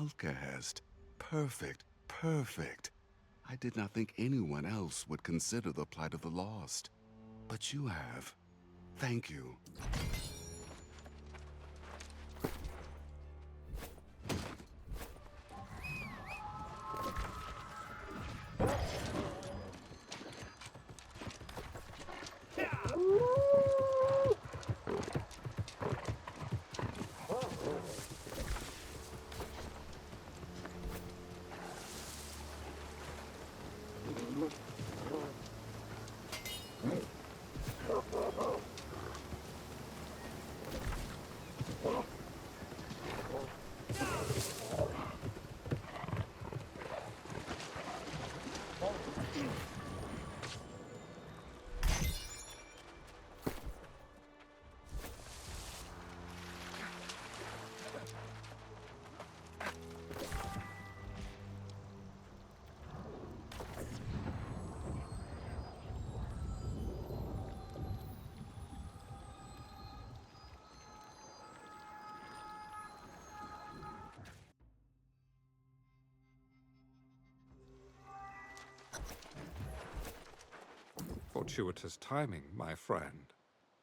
outcast. Perfect, perfect. I did not think anyone else would consider the plight of the lost. But you have. Thank you. Fortuitous timing, my friend.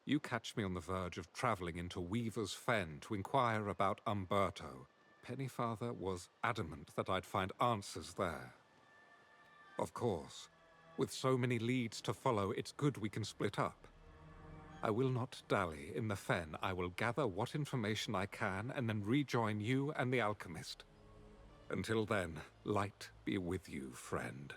You catch me on the verge of traveling into Weaver's Fen to inquire about Umberto. Pennyfather was adamant that I'd find answers there. Of course, with so many leads to follow, it's good we can split up. I will not dally in the Fen. I will gather what information I can and then rejoin you and the alchemist. Until then, light be with you, friend.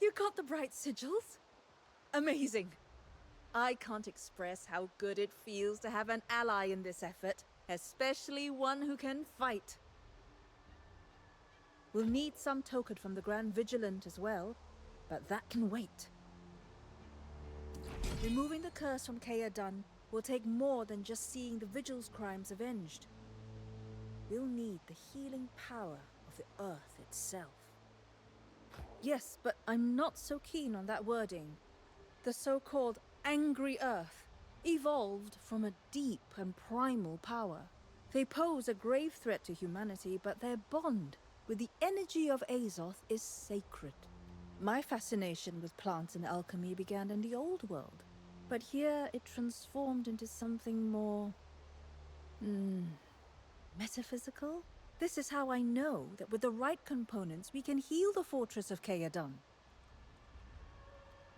You got the bright sigils? Amazing. I can't express how good it feels to have an ally in this effort, especially one who can fight. We'll need some token from the Grand Vigilant as well, but that can wait. Removing the curse from Caerdan will take more than just seeing the Vigil's crimes avenged. We'll need the healing power of the Earth itself. Yes, but I'm not so keen on that wording. The so-called Angry Earth evolved from a deep and primal power. They pose a grave threat to humanity, but their bond with the energy of Azoth is sacred. My fascination with plants and alchemy began in the old world, but here it transformed into something more... metaphysical? This is how I know that with the right components we can heal the fortress of Caerdan.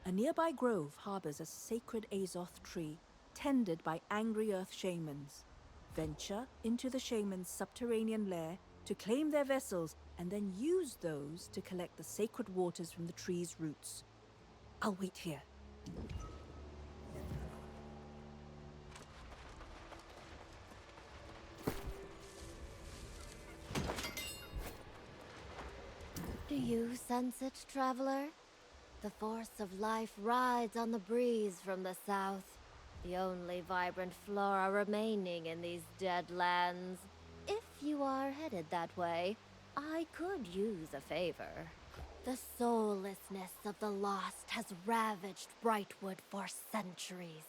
A nearby grove harbors a sacred Azoth tree, tended by angry earth shamans. Venture into the shamans' subterranean lair to claim their vessels, and then use those to collect the sacred waters from the tree's roots. I'll wait here. Do you sense it, traveler? The force of life rides on the breeze from the south. The only vibrant flora remaining in these dead lands. If you are headed that way, I could use a favor. The soullessness of the lost has ravaged Brightwood for centuries.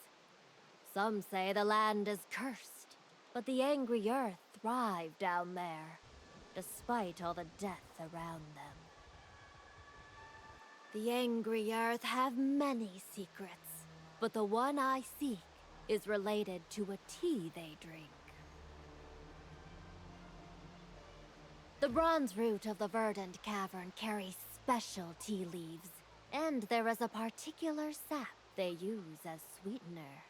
Some say the land is cursed, but the angry earth thrive down there, despite all the death around them. The angry earth have many secrets, but the one I seek is related to a tea they drink. The bronze root of the verdant cavern carries special tea leaves, and there is a particular sap they use as sweetener.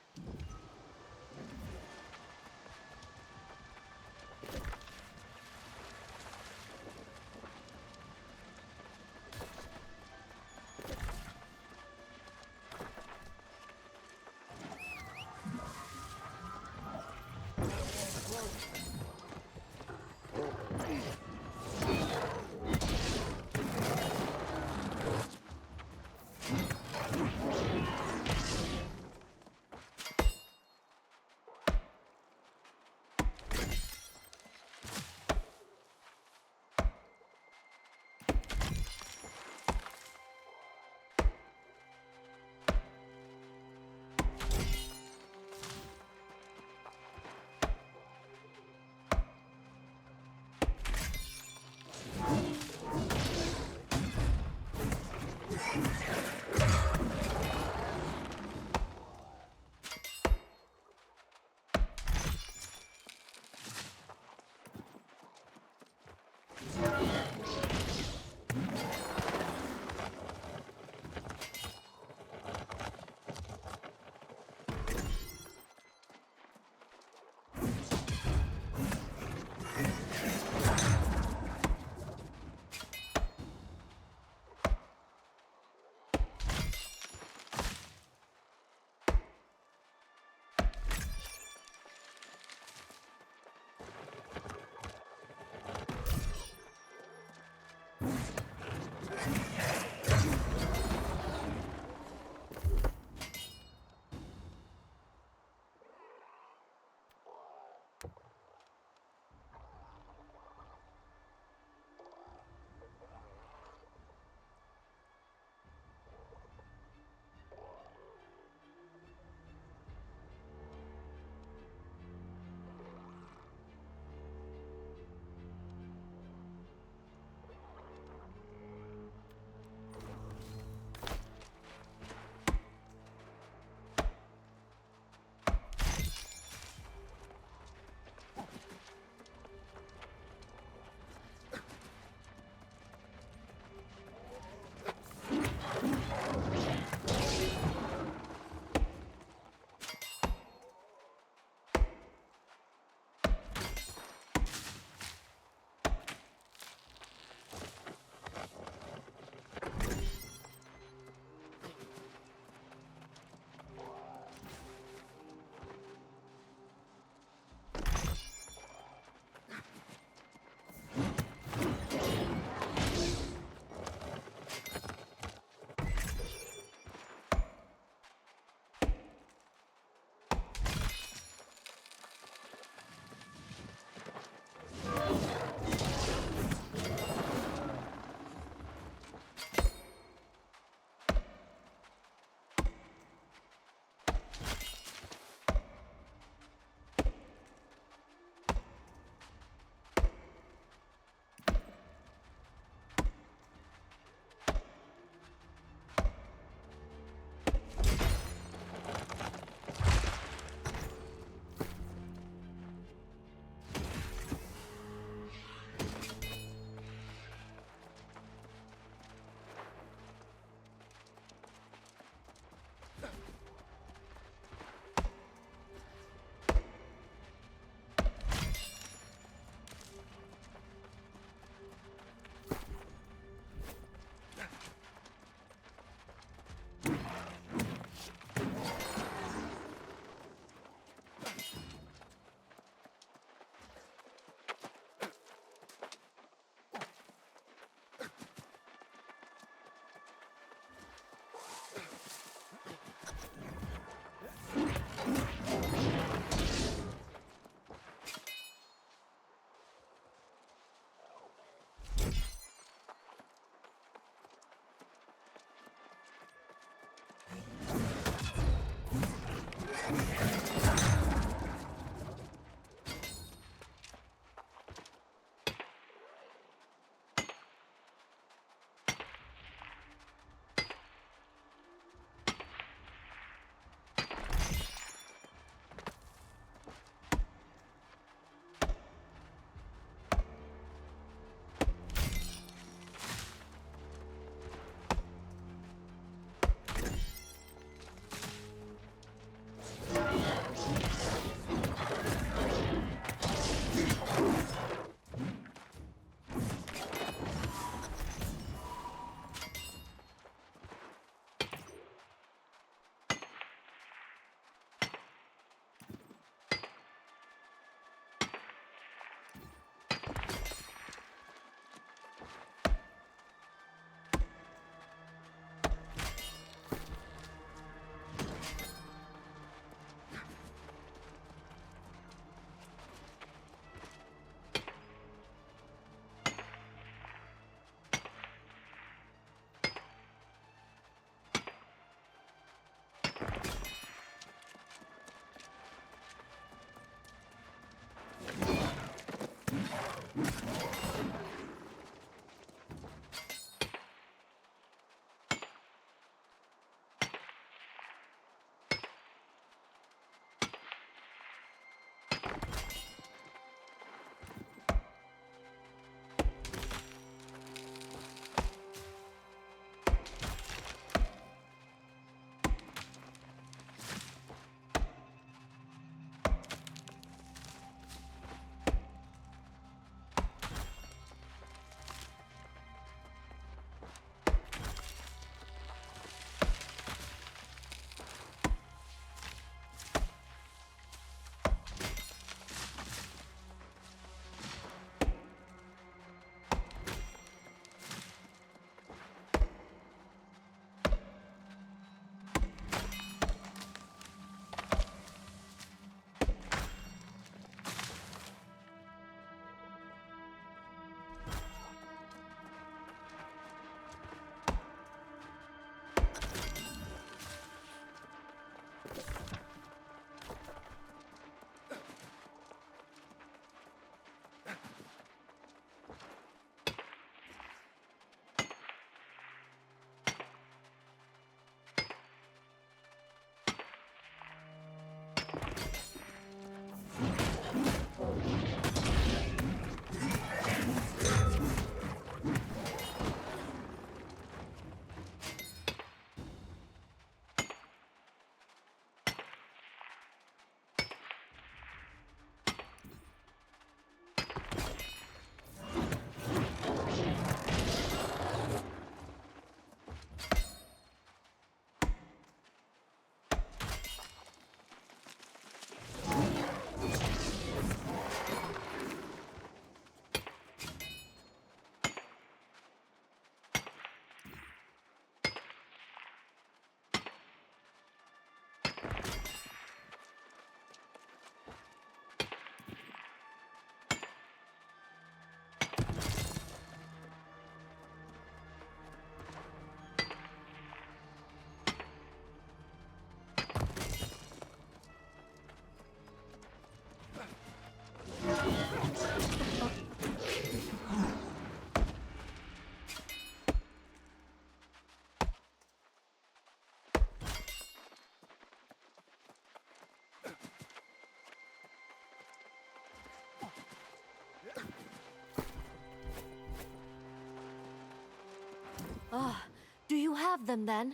Ah, do you have them then?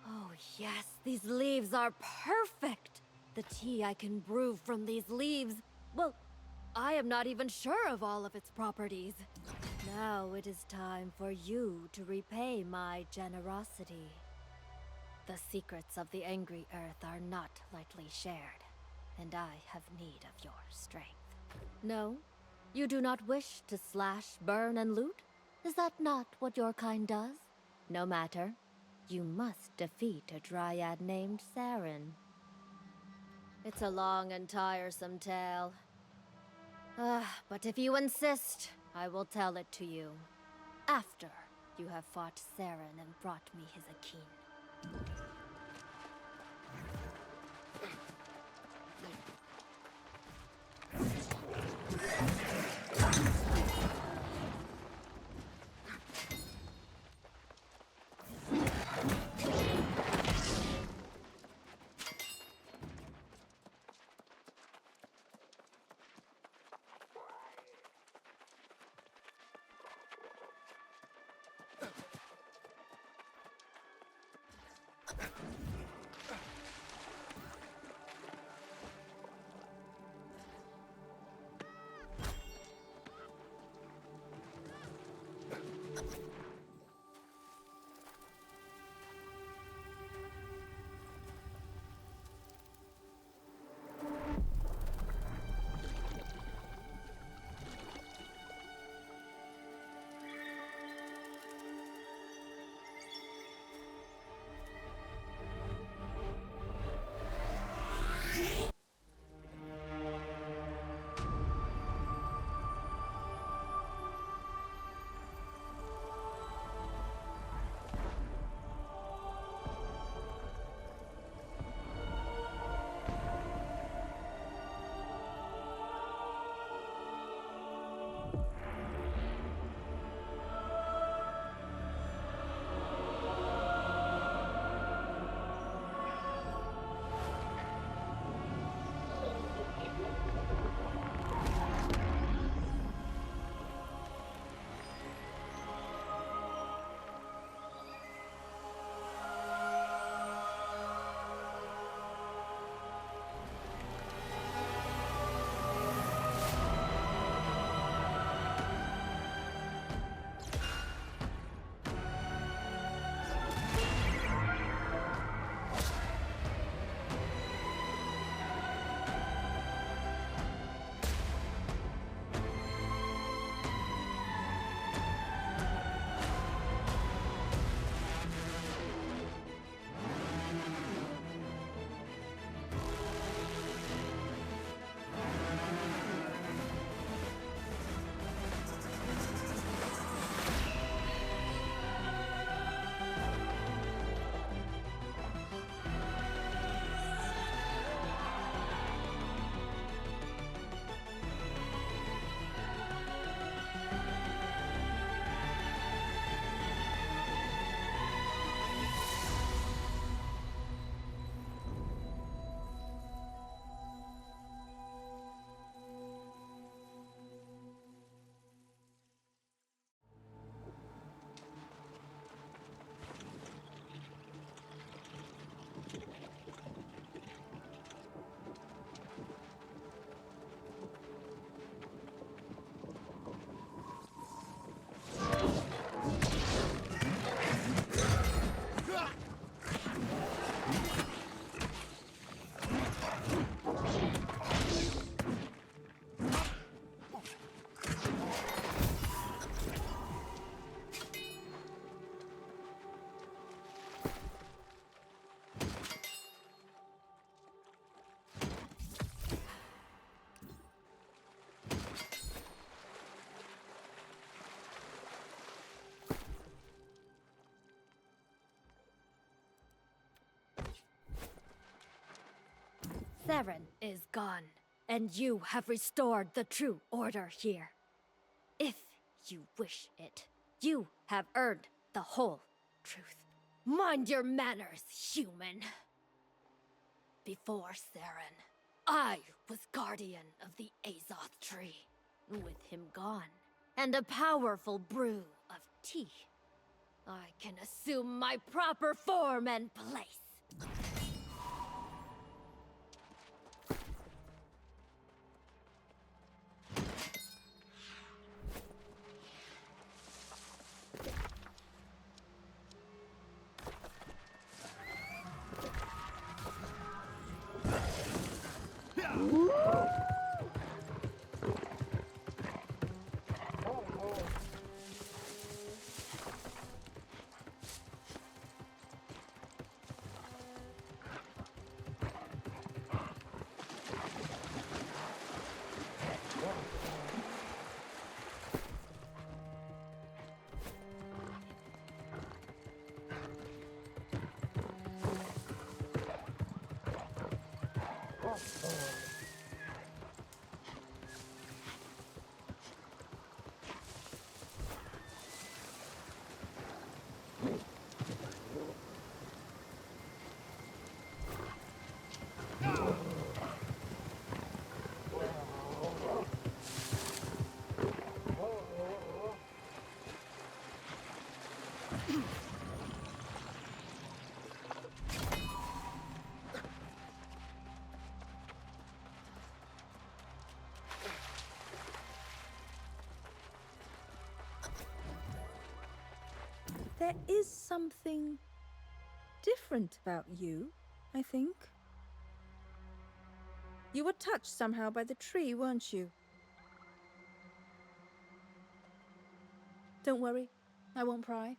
Oh yes, these leaves are perfect! The tea I can brew from these leaves, well, I am not even sure of all of its properties. Now it is time for you to repay my generosity. The secrets of the angry earth are not lightly shared, and I have need of your strength. No? You do not wish to slash, burn, and loot? Is that not what your kind does? No matter. You must defeat a dryad named Saren. It's a long and tiresome tale. But if you insist, I will tell it to you. After you have fought Saren and brought me his Akin. Seren is gone, and you have restored the true order here. If you wish it, you have earned the whole truth. Mind your manners, human. Before Seren, I was guardian of the Azoth tree. With him gone, and a powerful brew of tea, I can assume my proper form and place. There is something different about you, I think. You were touched somehow by the tree, weren't you? Don't worry, I won't pry.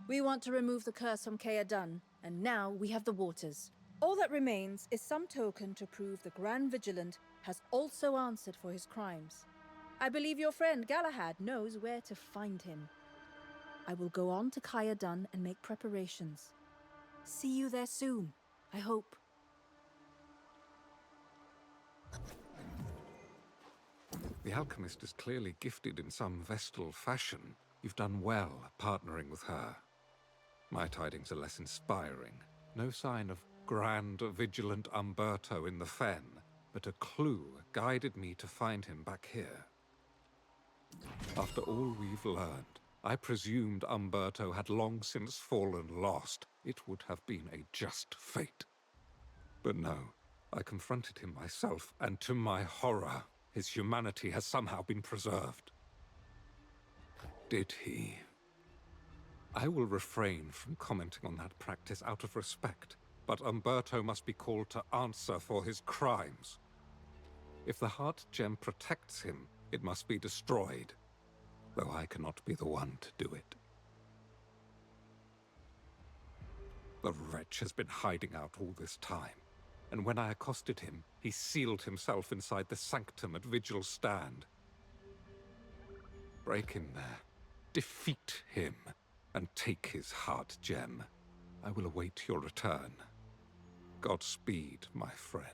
We want to remove the curse from Caerdan, and now we have the waters. All that remains is some token to prove the Grand Vigilant has also answered for his crimes. I believe your friend Galahad knows where to find him. I will go on to Caerdan and make preparations. See you there soon, I hope. The alchemist is clearly gifted in some Vestal fashion. You've done well partnering with her. My tidings are less inspiring. No sign of Grand Vigilant Umberto in the Fen, but a clue guided me to find him back here. After all we've learned, I presumed Umberto had long since fallen lost. It would have been a just fate. But no, I confronted him myself, and to my horror, his humanity has somehow been preserved. Did he? I will refrain from commenting on that practice out of respect, but Umberto must be called to answer for his crimes. If the heart gem protects him, it must be destroyed, though I cannot be the one to do it. The wretch has been hiding out all this time, and when I accosted him, he sealed himself inside the sanctum at Vigil's stand. Break in there, defeat him, and take his heart gem. I will await your return. Godspeed, my friend.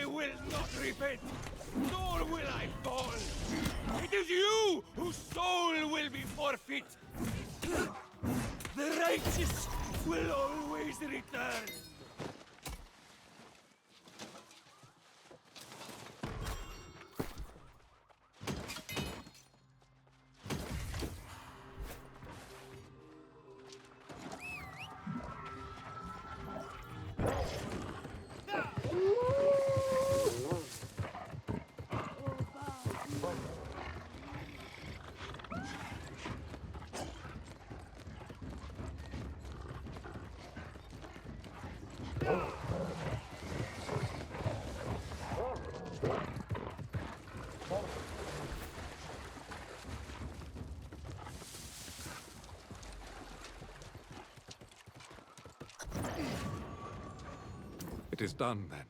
I will not repent, nor will I fall. It is you whose soul will be forfeit. The righteous will always return. It is done, then.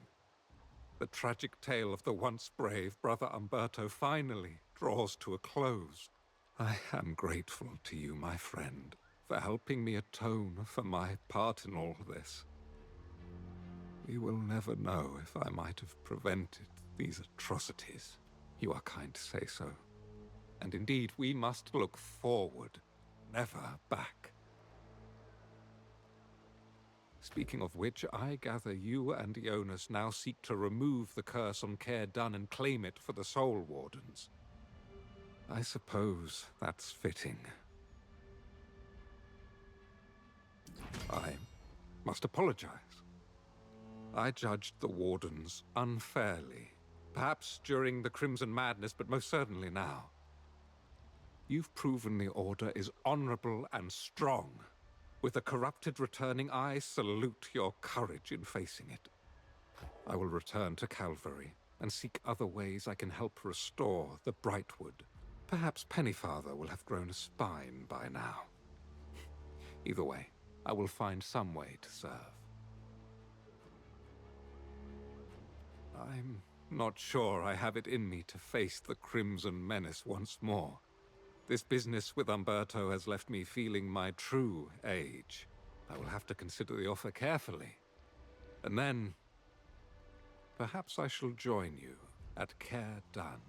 The tragic tale of the once brave Brother Umberto finally draws to a close. I am grateful to you, my friend, for helping me atone for my part in all this. We will never know if I might have prevented these atrocities. You are kind to say so. And indeed, we must look forward, never back. Speaking of which, I gather you and Ionas now seek to remove the curse on Caer Dun and claim it for the Soul Wardens. I suppose that's fitting. I must apologize. I judged the Wardens unfairly. Perhaps during the Crimson Madness, but most certainly now. You've proven the Order is honorable and strong. With the corrupted returning, I salute your courage in facing it. I will return to Calvary and seek other ways I can help restore the Brightwood. Perhaps Pennyfather will have grown a spine by now. Either way, I will find some way to serve. I'm not sure I have it in me to face the Crimson Menace once more. This business with Umberto has left me feeling my true age. I will have to consider the offer carefully. And then, perhaps I shall join you at Caer Dun.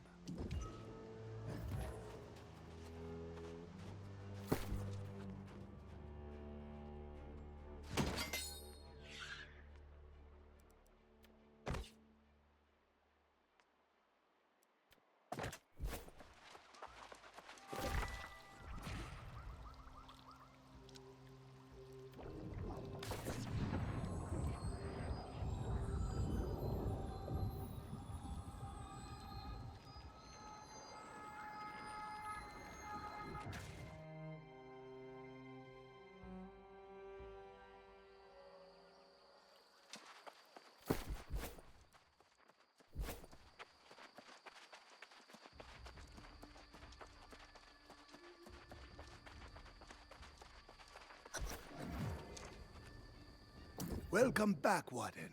Welcome back, Warden.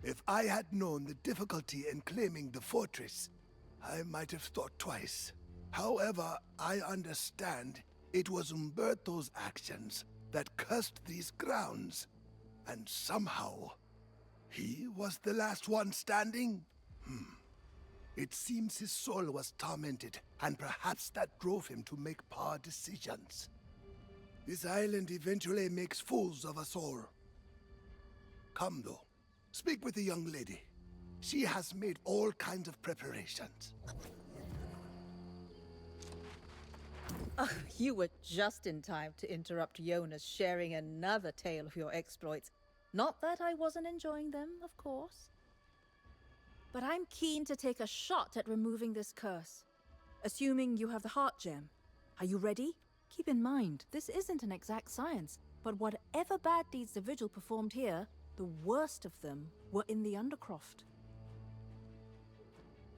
If I had known the difficulty in claiming the fortress, I might have thought twice. However, I understand it was Umberto's actions that cursed these grounds. And somehow, he was the last one standing? It seems his soul was tormented, and perhaps that drove him to make poor decisions. This island eventually makes fools of us all. Come, though. Speak with the young lady. She has made all kinds of preparations. Oh, you were just in time to interrupt Jonas sharing another tale of your exploits. Not that I wasn't enjoying them, of course. But I'm keen to take a shot at removing this curse. Assuming you have the heart gem. Are you ready? Keep in mind, this isn't an exact science, but whatever bad deeds the Vigil performed here, the worst of them were in the Undercroft.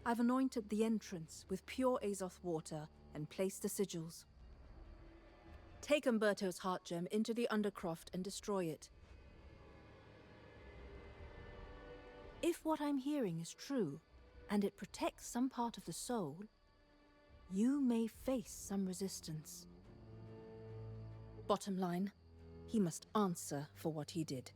I've anointed the entrance with pure Azoth water and placed the sigils. Take Umberto's heart gem into the Undercroft and destroy it. If what I'm hearing is true, and it protects some part of the soul, you may face some resistance. Bottom line, he must answer for what he did.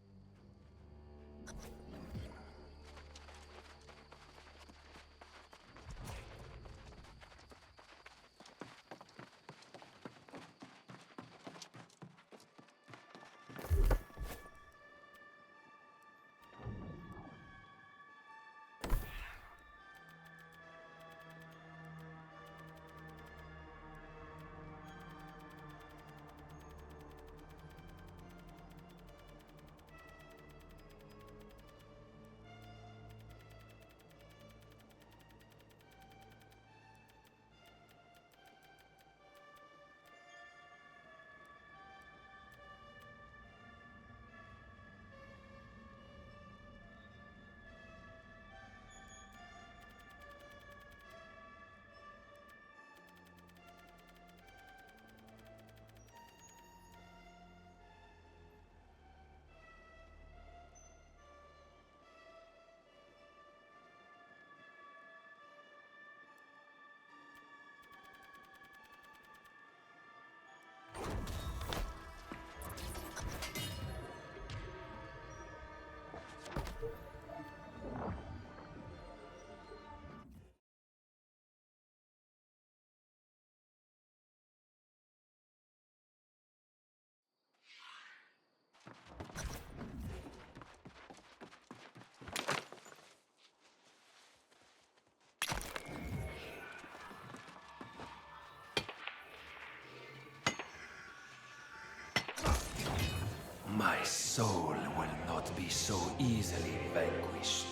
My soul will not be so easily vanquished.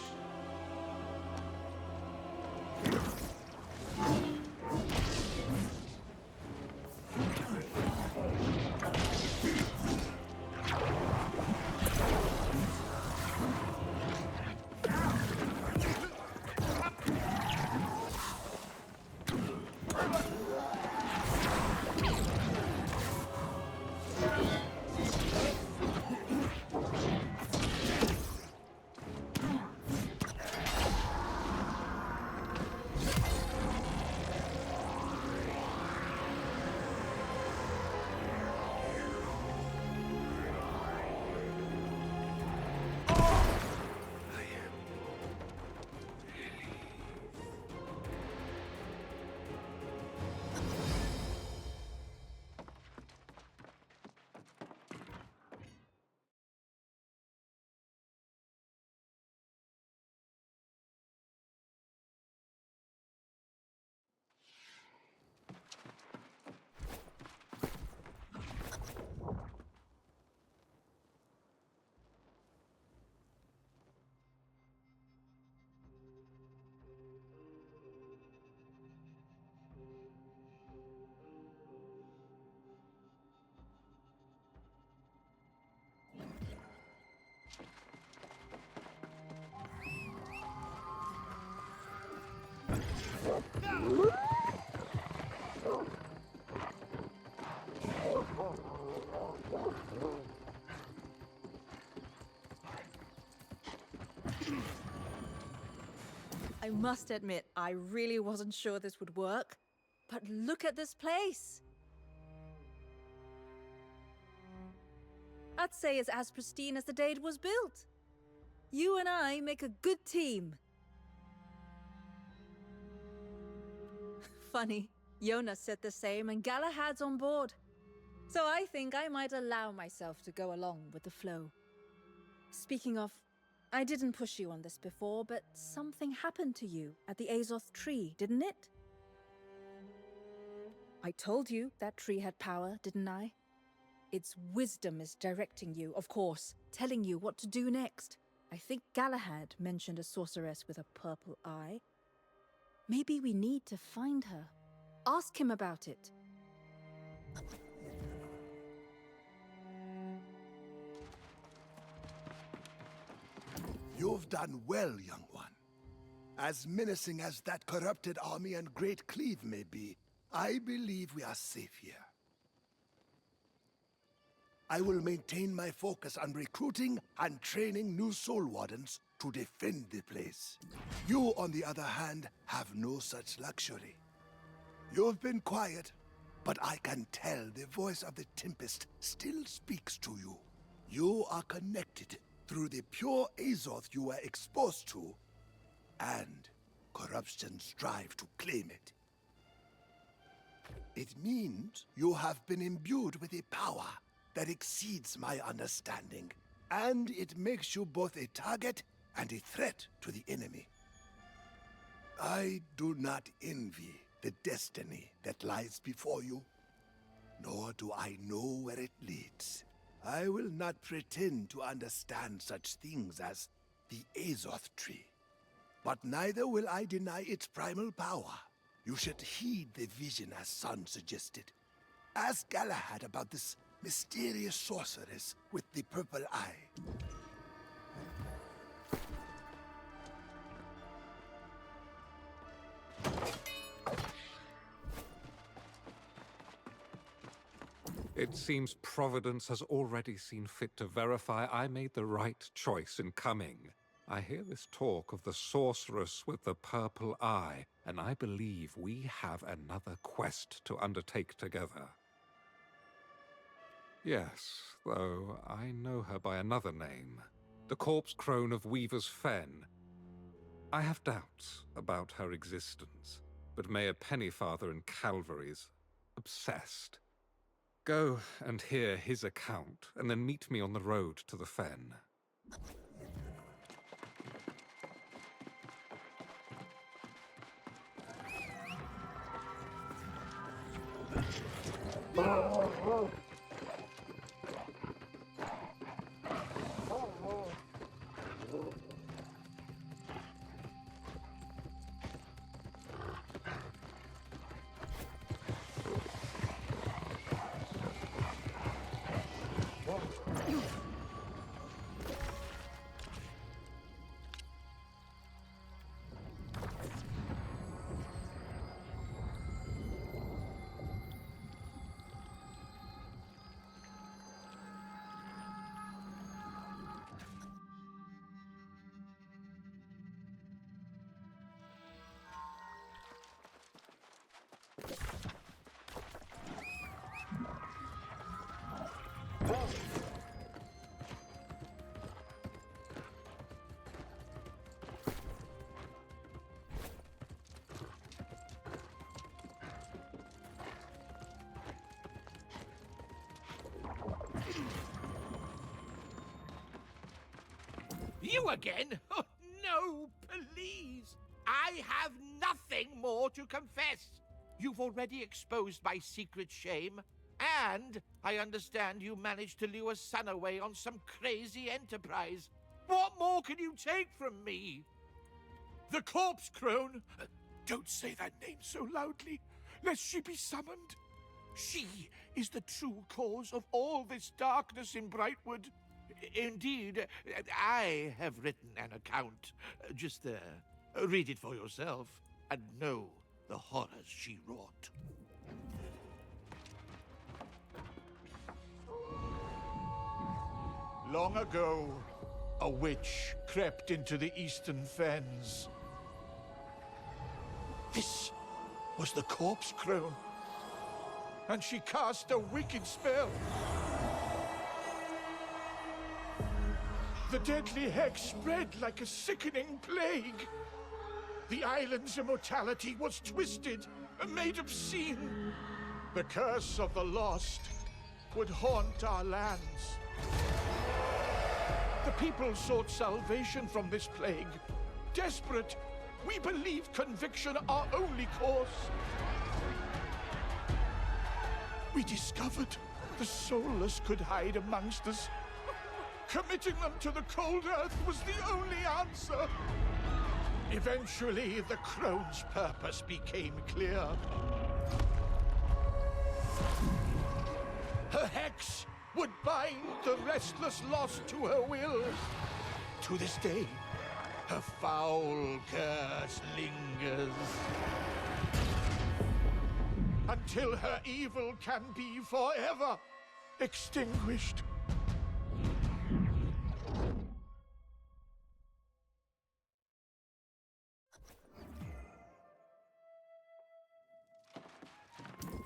must admit, I really wasn't sure this would work. But look at this place! I'd say it's as pristine as the day it was built. You and I make a good team. Funny, Jonas said the same and Galahad's on board. So I think I might allow myself to go along with the flow. Speaking of, I didn't push you on this before, but something happened to you at the Azoth tree, didn't it? I told you that tree had power, didn't I? Its wisdom is directing you, of course, telling you what to do next. I think Galahad mentioned a sorceress with a purple eye. Maybe we need to find her. Ask him about it. You've done well, young one. As menacing as that corrupted army and Great Cleave may be, I believe we are safe here. I will maintain my focus on recruiting and training new Soul Wardens to defend the place. You, on the other hand, have no such luxury. You've been quiet, but I can tell the voice of the Tempest still speaks to you. You are connected through the pure Azoth you were exposed to, and corruption strive to claim it. It means you have been imbued with a power that exceeds my understanding, and it makes you both a target and a threat to the enemy. I do not envy the destiny that lies before you, nor do I know where it leads. I will not pretend to understand such things as the Azoth tree, but neither will I deny its primal power. You should heed the vision as Son suggested. Ask Galahad about this mysterious sorceress with the purple eye. It seems Providence has already seen fit to verify I made the right choice in coming. I hear this talk of the sorceress with the purple eye, and I believe we have another quest to undertake together. Yes, though I know her by another name. The corpse crone of Weaver's Fen. I have doubts about her existence, but Mayor Pennyfather in Calvary's obsessed. Go and hear his account, and then meet me on the road to the Fen. You again? Oh, no, please! I have nothing more to confess. You've already exposed my secret shame, and I understand you managed to lure Son away on some crazy enterprise. What more can you take from me? The corpse crone? Don't say that name so loudly, lest she be summoned. She is the true cause of all this darkness in Brightwood. Indeed, I have written an account. Just read it for yourself and know the horrors she wrought. Long ago, a witch crept into the eastern fens. This was the corpse crone. And she cast a wicked spell. The deadly hex spread like a sickening plague. The island's immortality was twisted and made obscene. The curse of the lost would haunt our lands. The people sought salvation from this plague. Desperate, we believed conviction our only course. We discovered the soulless could hide amongst us. Committing them to the cold earth was the only answer. Eventually, the crone's purpose became clear. Her hex would bind the restless lost to her will. To this day, her foul curse lingers. Until her evil can be forever extinguished.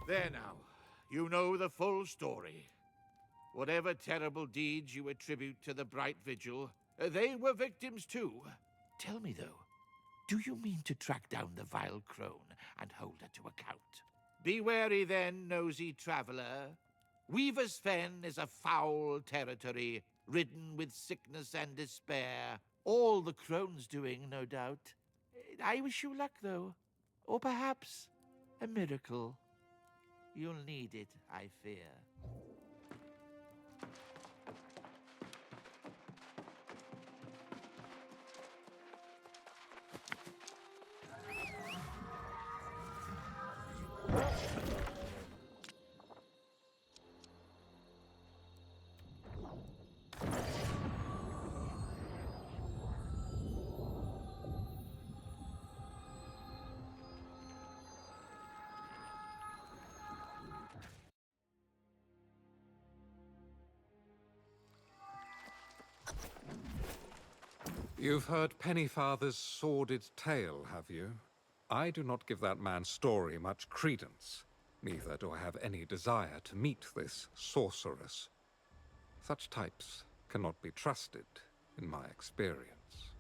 There now. You know the full story. Whatever terrible deeds you attribute to the Bright Vigil, they were victims too. Tell me, though, do you mean to track down the vile crone and hold her to account? Be wary then, nosy traveler. Weaver's Fen is a foul territory, ridden with sickness and despair. All the crone's doing, no doubt. I wish you luck, though. Or perhaps a miracle. You'll need it, I fear. You've heard Pennyfather's sordid tale, have you? I do not give that man's story much credence. Neither do I have any desire to meet this sorceress. Such types cannot be trusted, in my experience.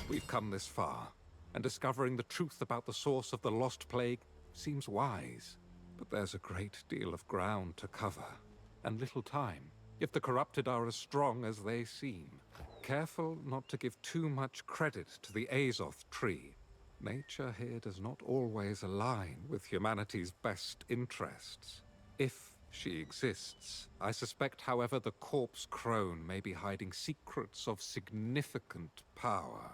We've come this far, and discovering the truth about the source of the Lost Plague seems wise. But there's a great deal of ground to cover, and little time, if the corrupted are as strong as they seem. Careful not to give too much credit to the Azoth tree. Nature here does not always align with humanity's best interests. If she exists, I suspect, however, the corpse crone may be hiding secrets of significant power.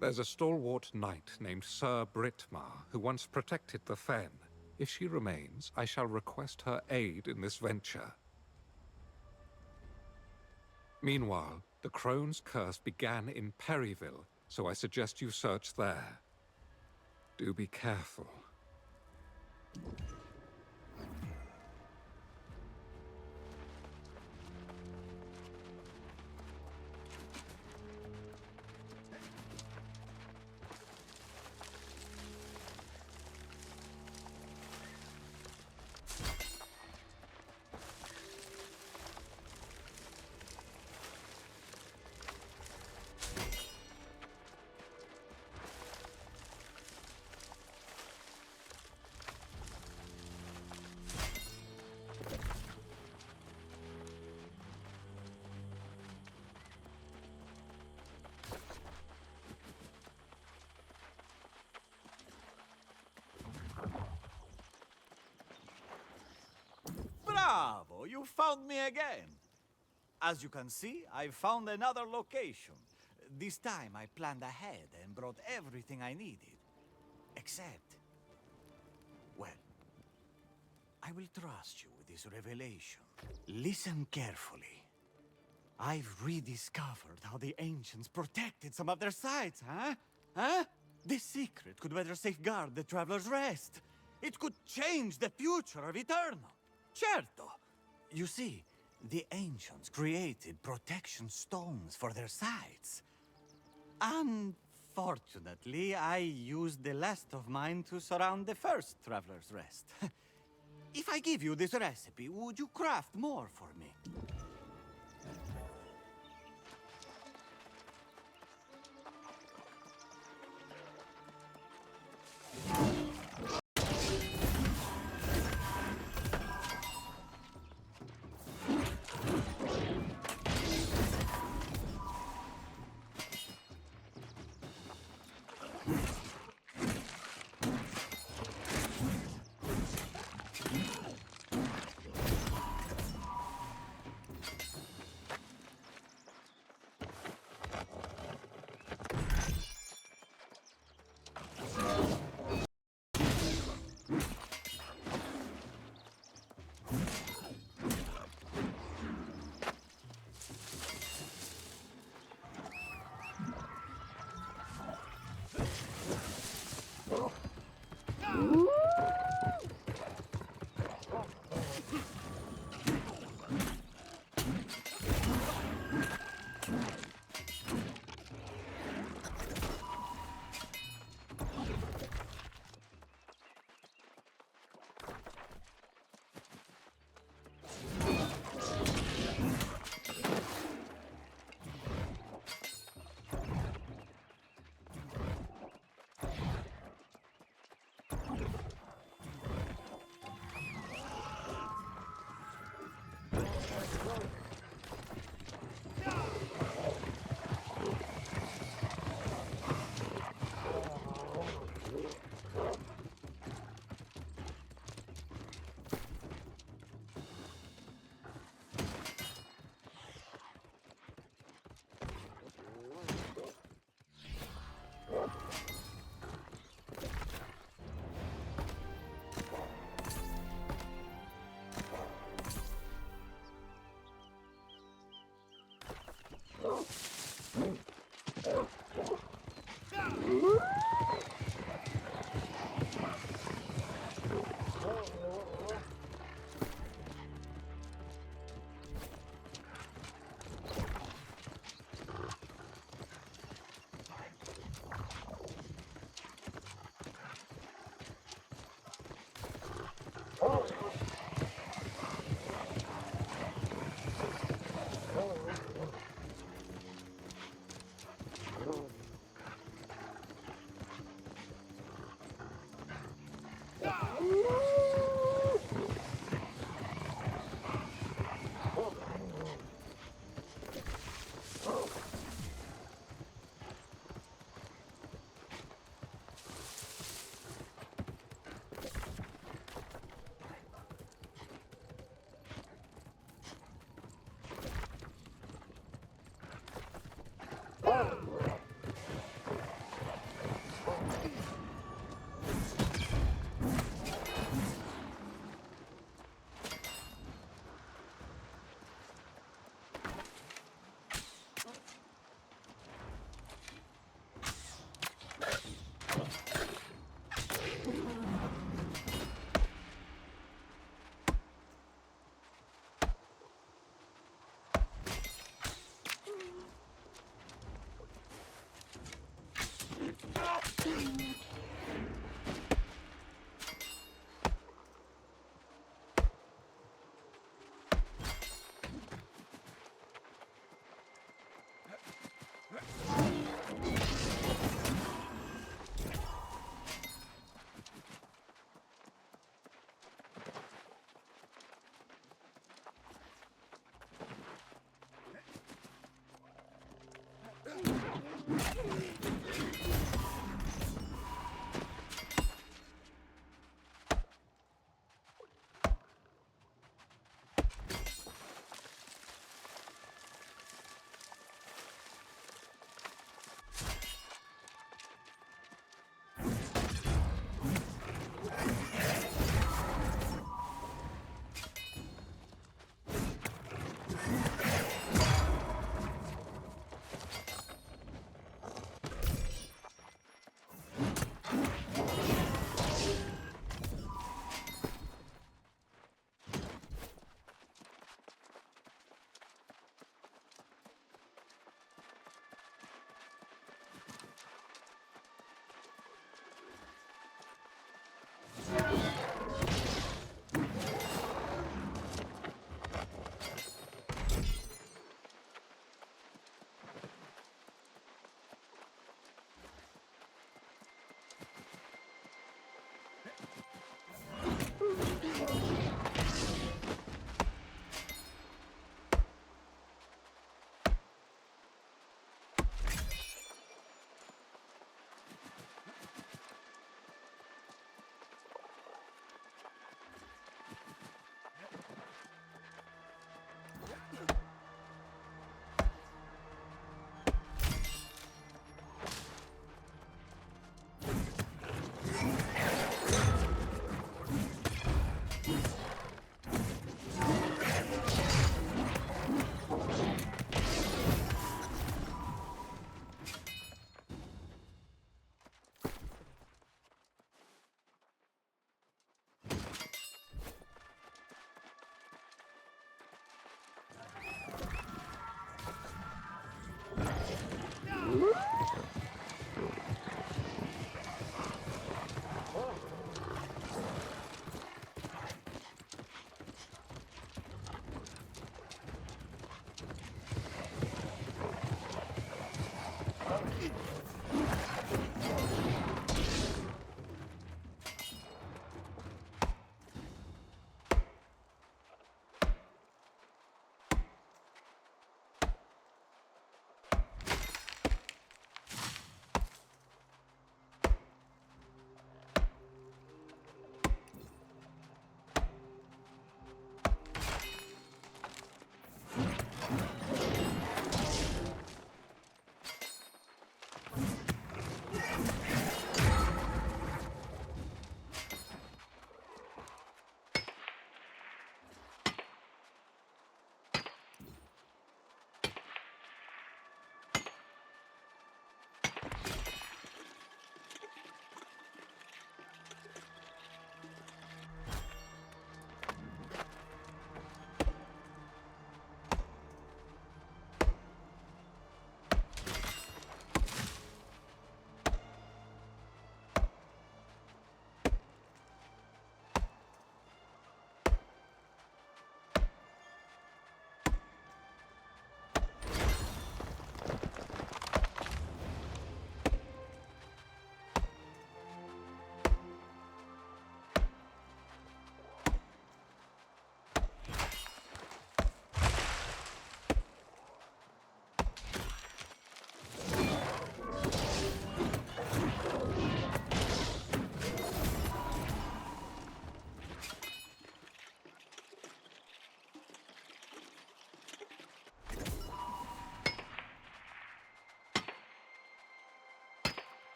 There's a stalwart knight named Sir Britmar who once protected the Fen. If she remains, I shall request her aid in this venture. Meanwhile, the crone's curse began in Perryville, so I suggest you search there. Do be careful. Bravo! You found me again. As you can see, I've found another location. This time I planned ahead and brought everything I needed. Except... well, I will trust you with this revelation. Listen carefully. I've rediscovered how the ancients protected some of their sites, huh? This secret could better safeguard the Traveler's Rest. It could change the future of Aeternum. Certo. You see, the ancients created protection stones for their sites. Unfortunately, I used the last of mine to surround the first traveler's rest. If I give you this recipe, would you craft more for me?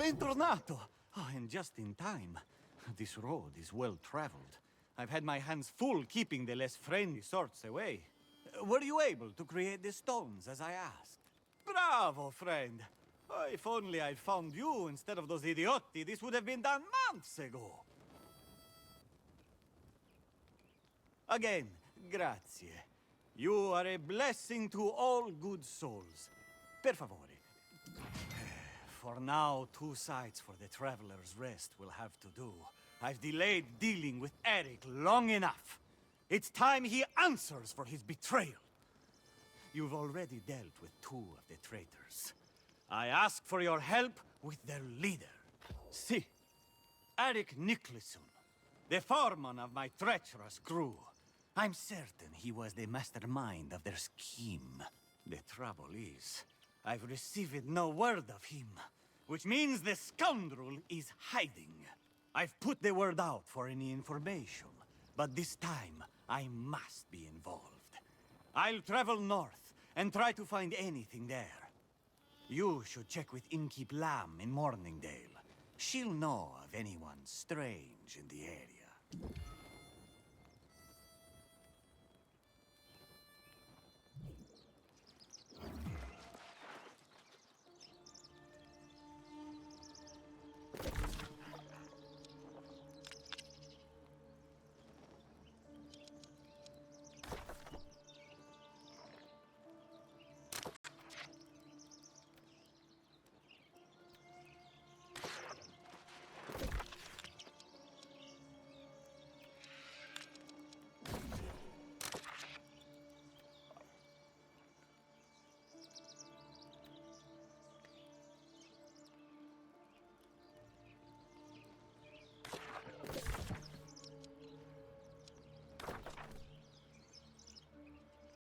bentornato! Oh, and just in time. This road is well traveled. I've had my hands full keeping the less friendly sorts away. Were you able to create the stones as I asked? Bravo, friend! Oh, if only I'd found you instead of those idiotti, this would have been done months ago. Again, grazie. You are a blessing to all good souls. Per favore. For now, 2 sites for the Traveler's Rest will have to do. I've delayed dealing with Eric long enough. It's time he answers for his betrayal. You've already dealt with 2 of the traitors. I ask for your help with their leader. See, Eric Nicholson, the foreman of my treacherous crew. I'm certain he was the mastermind of their scheme. The trouble is, I've received no word of him, which means the scoundrel is hiding. I've put the word out for any information, but this time I must be involved. I'll travel north and try to find anything there. You should check with Innkeep Lamb in Morningdale. She'll know of anyone strange in the area.